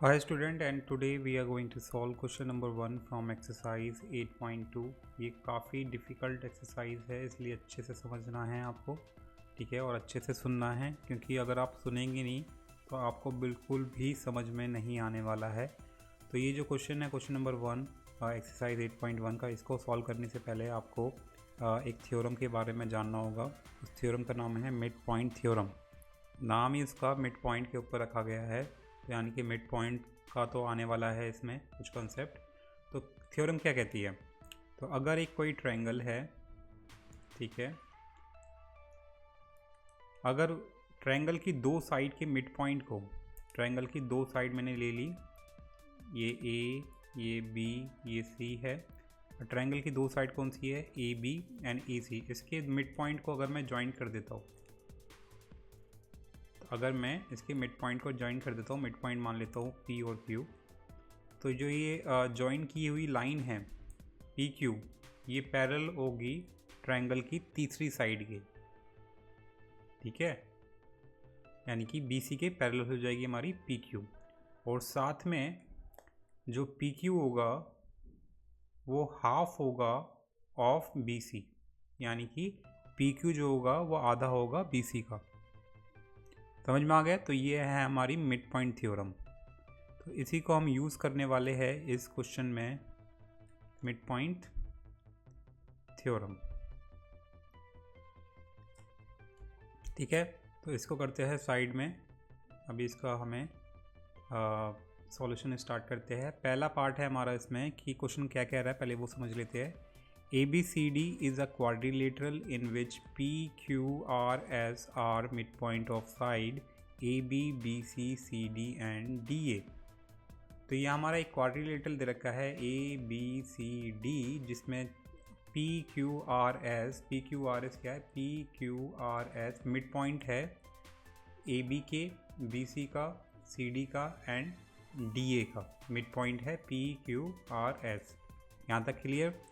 Hi student, and today we are going to solve question number 1 from exercise 8.2। ये काफ़ी difficult exercise है, इसलिए अच्छे से समझना है आपको, ठीक है, और अच्छे से सुनना है, क्योंकि अगर आप सुनेंगे नहीं तो आपको बिल्कुल भी समझ में नहीं आने वाला है। तो ये जो क्वेश्चन है, क्वेश्चन नंबर 1 एक्सरसाइज 8.1 का, इसको सॉल्व करने से पहले आपको एक थ्योरम के बारे में जानना होगा। उस थ्योरम का नाम है मिड पॉइंट थ्योरम। नाम ही उसका मिड पॉइंट के ऊपर रखा गया है, यानी कि मिड पॉइंट का तो आने वाला है इसमें कुछ कॉन्सेप्ट। तो थ्योरम क्या कहती है? तो अगर एक कोई ट्रायंगल है, ठीक है, अगर ट्रायंगल की दो साइड के मिड पॉइंट को, ट्रायंगल की दो साइड मैंने ले ली, ये ए, ये बी, ये सी है। ट्रायंगल की दो साइड कौन सी है? ए बी एंड ए सी। इसके मिड पॉइंट को अगर मैं ज्वाइन कर देता हूँ, अगर मैं इसके मिड पॉइंट को ज्वाइन कर देता हूँ, मिड पॉइंट मान लेता हूँ पी और क्यू, तो जो ये ज्वाइन की हुई लाइन है पी क्यू, ये पैरेलल होगी ट्रायंगल की तीसरी साइड के, ठीक है, यानी कि बी सी के पैरेलल हो जाएगी हमारी पी क्यू। और साथ में जो पी क्यू होगा वो हाफ होगा ऑफ बी सी, यानी कि पी क्यू जो होगा वो आधा होगा बी सी का। समझ में आ गया? तो ये है हमारी मिड पॉइंट थ्योरम। तो इसी को हम यूज़ करने वाले हैं इस क्वेश्चन में, मिड पॉइंट थ्योरम, ठीक है। तो इसको करते हैं साइड में, अभी इसका हमें सॉल्यूशन स्टार्ट करते हैं। पहला पार्ट है हमारा इसमें कि क्वेश्चन क्या कह रहा है, पहले वो समझ लेते हैं। ABCD is a quadrilateral in which PQRS are midpoint of side AB, BC, CD and DA। तो ये हमारा एक क्वाड्रिलेटरल दे रखा है ABCD, जिसमें PQRS क्या है? PQRS मिड पॉइंट है AB के, BC का, CD का एंड DA का। मिड पॉइंट है PQRS। यहाँ तक क्लियर?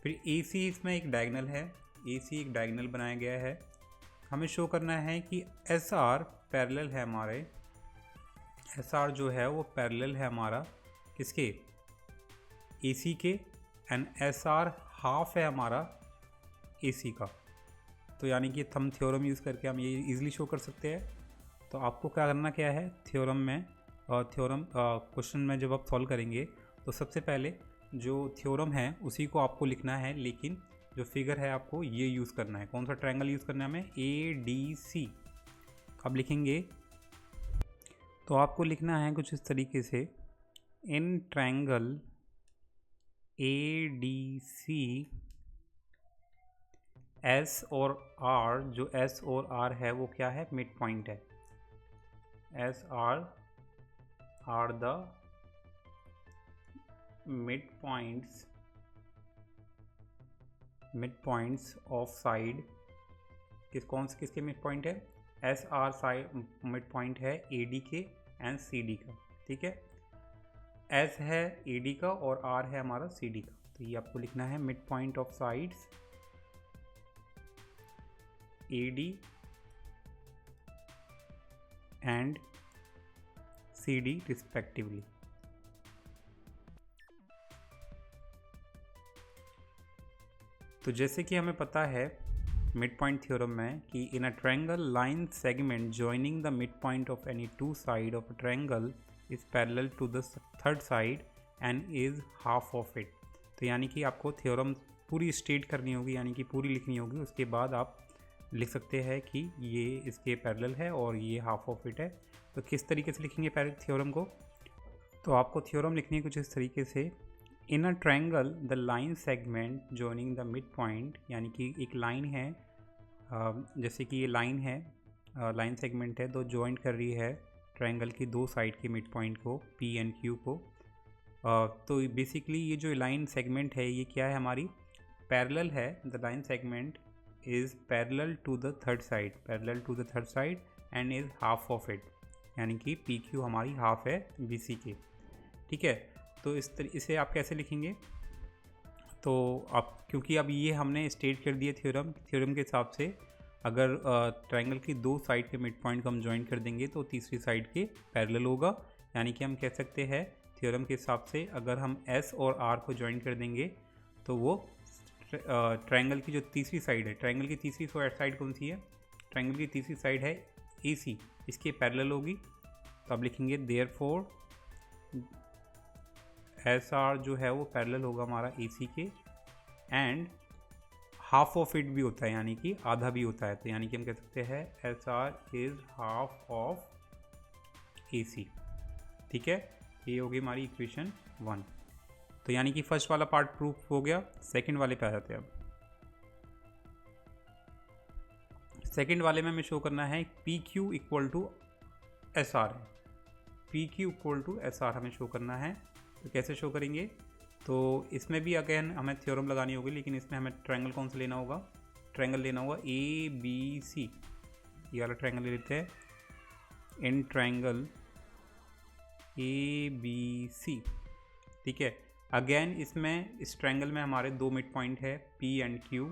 फिर AC इसमें एक डायगोनल है, AC एक डायगोनल बनाया गया है। हमें शो करना है कि SR पैरेलल है हमारे, SR जो है वो पैरेलल है हमारा किसके? AC के, एंड SR हाफ है हमारा AC का। तो यानी कि थंब थ्योरम यूज़ करके हम ये इजीली शो कर सकते हैं। तो आपको क्या करना क्या है थ्योरम में, थ्योरम क्वेश्चन में जब आप सॉल्व करेंगे तो सबसे पहले जो थ्योरम है उसी को आपको लिखना है, लेकिन जो फिगर है आपको ये यूज़ करना है। कौन सा ट्रायंगल यूज़ करना है हमें? ADC। अब लिखेंगे तो आपको लिखना है कुछ इस तरीके से, इन ट्रायंगल ADC S और R, जो S और R है वो क्या है? मिड पॉइंट है। S R are the midpoints of side। किसके मिड पॉइंट है? S R side mid point है AD के एंड CD का, ठीक है। S है AD का और R है हमारा CD का। तो ये आपको लिखना है mid point of sides AD and CD respectively. तो जैसे कि हमें पता है मिड पॉइंट थ्योरम में कि in a triangle line segment joining the mid point of any two side of a triangle is parallel to the third side and is half of it. तो यानी कि आपको थ्योरम पूरी state करनी होगी, यानी कि पूरी लिखनी होगी, उसके बाद आप लिख सकते हैं कि ये इसके पैरेलल है और ये हाफ ऑफ इट है। तो किस तरीके से लिखेंगे थ्योरम को? तो आपको थ्योरम लिखनी है कुछ इस तरीके से, in a triangle the line segment joining the mid point, यानी कि एक लाइन है, जैसे कि ये लाइन है, लाइन सेगमेंट है, तो जॉइंट कर रही है ट्रायंगल की दो साइड के मिड पॉइंट को, P एंड Q को। तो बेसिकली ये जो लाइन सेगमेंट है ये क्या है हमारी? पैरेलल है। The line segment is parallel to the third side, parallel to the third side and is half of it, यानी कि PQ हमारी हाफ है BC के, ठीक है। तो इसे आप कैसे लिखेंगे? तो आप, क्योंकि अब ये हमने स्टेट कर दिया थ्योरम के हिसाब से, अगर ट्रायंगल की दो साइड के मिड पॉइंट को हम ज्वाइन कर देंगे तो तीसरी साइड के पैरेलल होगा, यानी कि हम कह सकते हैं थ्योरम के हिसाब से अगर हम एस और आर को ज्वाइन कर देंगे तो वो ट्रायंगल की जो तीसरी साइड है, ट्रायंगल की तीसरी साइड कौन सी है? ट्रायंगल की तीसरी साइड है ए सी, इसके पैरेलल होगी। तो आप लिखेंगे देयरफॉर एस आर जो है वो पैरेलल होगा हमारा ए सी के, एंड हाफ ऑफ इट भी होता है यानी कि आधा भी होता है। तो यानी कि हम कह सकते हैं S R is half of A C. ठीक है, ये होगी हमारी इक्वेशन 1। तो यानी कि फर्स्ट वाला पार्ट प्रूफ हो गया। सेकंड वाले पे आ जाते हैं। अब सेकंड वाले में हमें शो करना है P Q equal to S R है। P Q equal to S R हमें शो करना है। तो कैसे शो करेंगे? तो इसमें भी अगेन हमें थ्योरम लगानी होगी, लेकिन इसमें हमें ट्रायंगल कौन सा लेना होगा? ट्रायंगल लेना होगा ए बी सी। ये वाला ट्रायंगल ले लेते हैं। In triangle A B C, ठीक है। अगेन इसमें इस ट्रायंगल में हमारे दो मिड पॉइंट है पी एंड क्यू।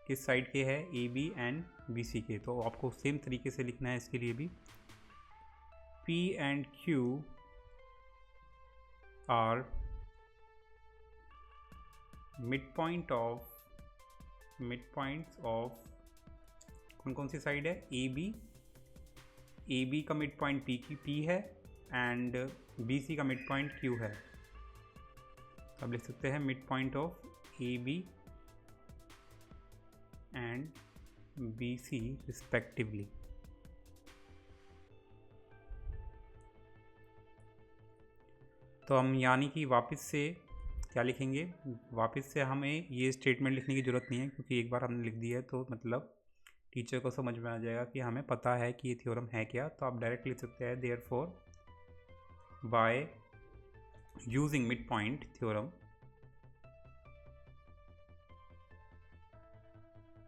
किस साइड के है? A B and B C के। तो आपको सेम तरीके से लिखना है इसके लिए भी। P and Q R midpoints of कौन कौन सी साइड है? ए बी का मिड पॉइंट पी है एंड बी सी का मिड पॉइंट क्यू है। तो आप लिख सकते हैं mid point of A B and B C respectively. तो हम यानी कि वापस से क्या लिखेंगे? वापस से हमें ये स्टेटमेंट लिखने की ज़रूरत नहीं है, क्योंकि एक बार हमने लिख दिया है तो मतलब टीचर को समझ में आ जाएगा कि हमें पता है कि ये थ्योरम है क्या। तो आप डायरेक्ट लिख सकते हैं therefore by using mid point theorem,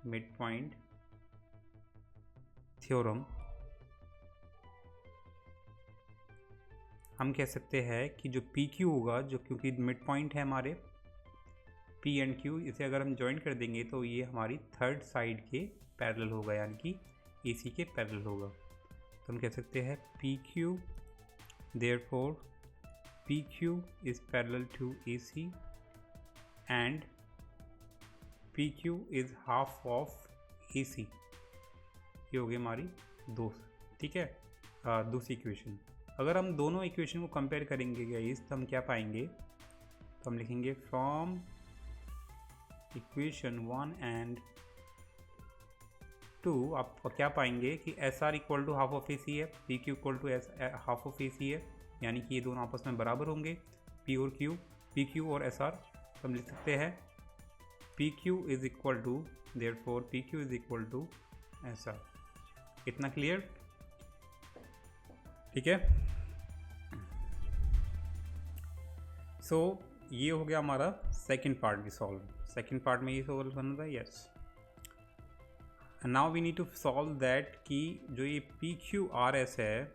mid point theorem हम कह सकते हैं कि जो पी क्यू होगा, जो क्योंकि मिड पॉइंट है हमारे पी एंड क्यू, इसे अगर हम ज्वाइन कर देंगे तो ये हमारी थर्ड साइड के पैरेलल होगा, यानी कि ए सी के पैरेलल होगा। तो हम कह सकते हैं P Q, therefore P Q is parallel to A C and P Q is half of A C. ये हो गई हमारी ठीक है, दूसरी इक्वेशन। अगर हम दोनों इक्वेशन को कंपेयर करेंगे गाइस तो हम क्या पाएंगे? तो हम लिखेंगे फ्रॉम इक्वेशन 1 एंड 2 आप क्या पाएंगे कि S R equal to half of A C है, P Q equal to half of A C है, यानी कि ये दोनों आपस में बराबर होंगे, पी क्यू और एस आर। तो हम लिख सकते हैं P Q is equal to, therefore P Q is equal to S R. इतना क्लियर? ठीक है। सो ये हो गया हमारा सेकंड पार्ट भी सॉल्व। सेकंड पार्ट में ये सॉल्व करना था, yes. Now we need to solve that कि जो ये पी क्यू आर एस है,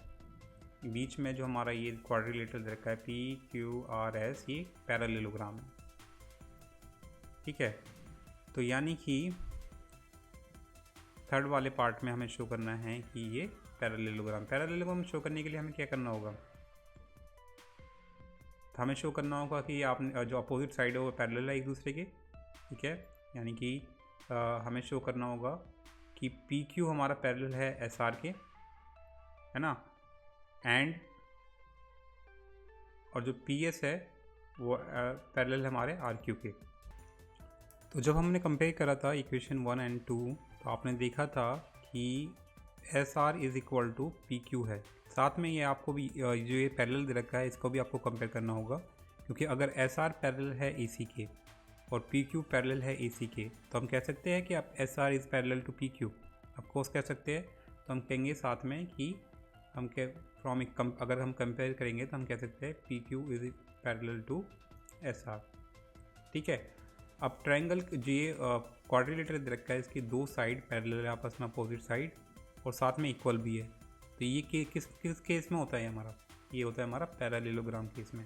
बीच में जो हमारा ये क्वाड्रिलेटरल रखा है पी क्यू आर एस, ये पैरेललोग्राम है। ठीक है, तो यानी कि थर्ड वाले पार्ट में हमें शो करना है कि ये पैरेललोग्राम शो करने के लिए हमें क्या करना होगा? तो हमें शो करना होगा कि आपने जो अपोजिट साइड है वो पैरेलल है एक दूसरे के। ठीक है, यानी कि हमें शो करना होगा कि पी क्यू हमारा पैरेलल है एस आर के, है ना, एंड और जो पी एस है वो पैरेलल है हमारे आर क्यू के। तो जब हमने कंपेयर करा था इक्वेशन 1 एंड 2 तो आपने देखा था कि S R is equal to P Q है। साथ में ये आपको भी जो ये पैरेलल दे रखा है इसको भी आपको कंपेयर करना होगा, क्योंकि अगर एस आर पैरेलल है ए सी के और पी क्यू पैरेलल है ए सी के तो हम कह सकते हैं कि आप S R is parallel to P Q, of course कह सकते हैं। तो हम कहेंगे साथ में कि हम अगर हम कंपेयर करेंगे तो हम कह सकते हैं P Q is parallel to S R. ठीक है, अब ट्रायंगल जो ये क्वाड्रिलेटरल दे रखा है इसकी दो साइड पैरेलल है आपस में, अपोजिट साइड, और साथ में इक्वल भी है। तो ये किस केस में होता है हमारा? ये होता है हमारा पैरेललोग्राम केस में,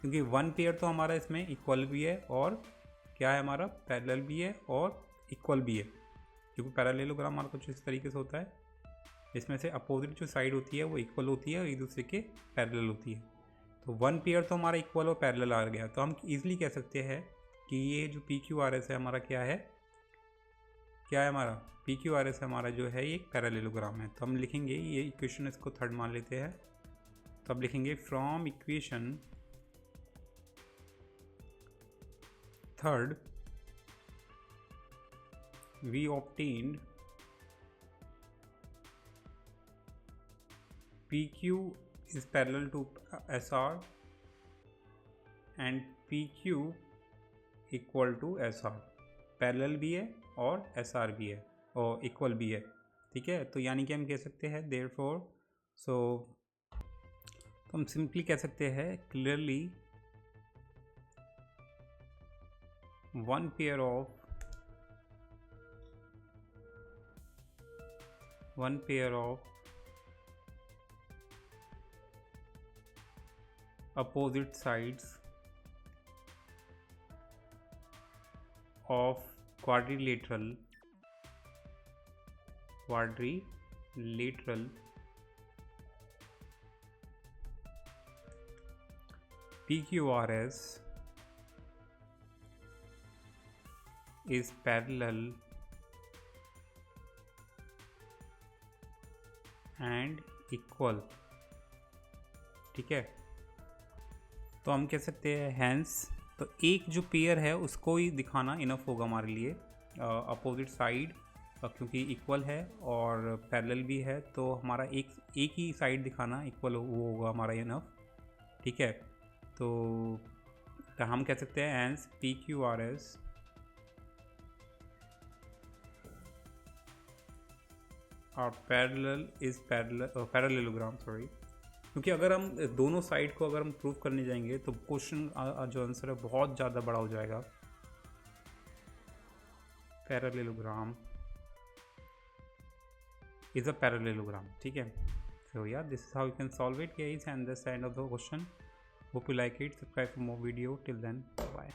क्योंकि वन पेयर तो हमारा इसमें इक्वल भी है और क्या है हमारा पैरेलल भी है और इक्वल भी है। क्योंकि पैरेललोग्राम हमारा कुछ इस तरीके से होता है, इसमें से अपोजिट जो साइड होती है वो इक्वल होती है और एक दूसरे के पैरेलल होती है। तो वन पेयर तो हमारा इक्वल और पैरेलल आ गया, तो हम इजीली कह सकते हैं कि ये जो पी क्यू आर एस है हमारा क्या है हमारा पी क्यू आर एस हमारा जो है ये एक पैरेललोग्राम है। तो हम लिखेंगे ये इक्वेशन, इसको थर्ड मान लेते हैं। तो अब लिखेंगे from equation third we obtained PQ is parallel to SR and PQ equal to SR। Parallel भी है और SR भी है और इक्वल भी है, ठीक है। तो यानी कि हम कह सकते हैं therefore तो हम सिंपली कह सकते हैं clearly one pair of opposite sides of quadrilateral PQRS is parallel and equal, ठीक है। तो हम कह सकते हैं हैंस, तो एक जो पेयर है उसको ही दिखाना इनफ होगा हमारे लिए, अपोजिट साइड क्योंकि इक्वल है और पैरेलल भी है, तो हमारा एक ही साइड दिखाना इक्वल वो होगा हमारा इनफ, ठीक है। तो हम कह सकते हैं हैंस PQRS और पैरेललोग्राम सॉरी, क्योंकि अगर हम दोनों साइड को अगर हम प्रूव करने जाएंगे तो क्वेश्चन जो आंसर है बहुत ज़्यादा बड़ा हो जाएगा। पैरेललोग्राम इज अ पैरेललोग्राम, ठीक है। So yeah this is how you can solve it guys, and this end of the question. Hope you like it. Subscribe for more video. Till then bye.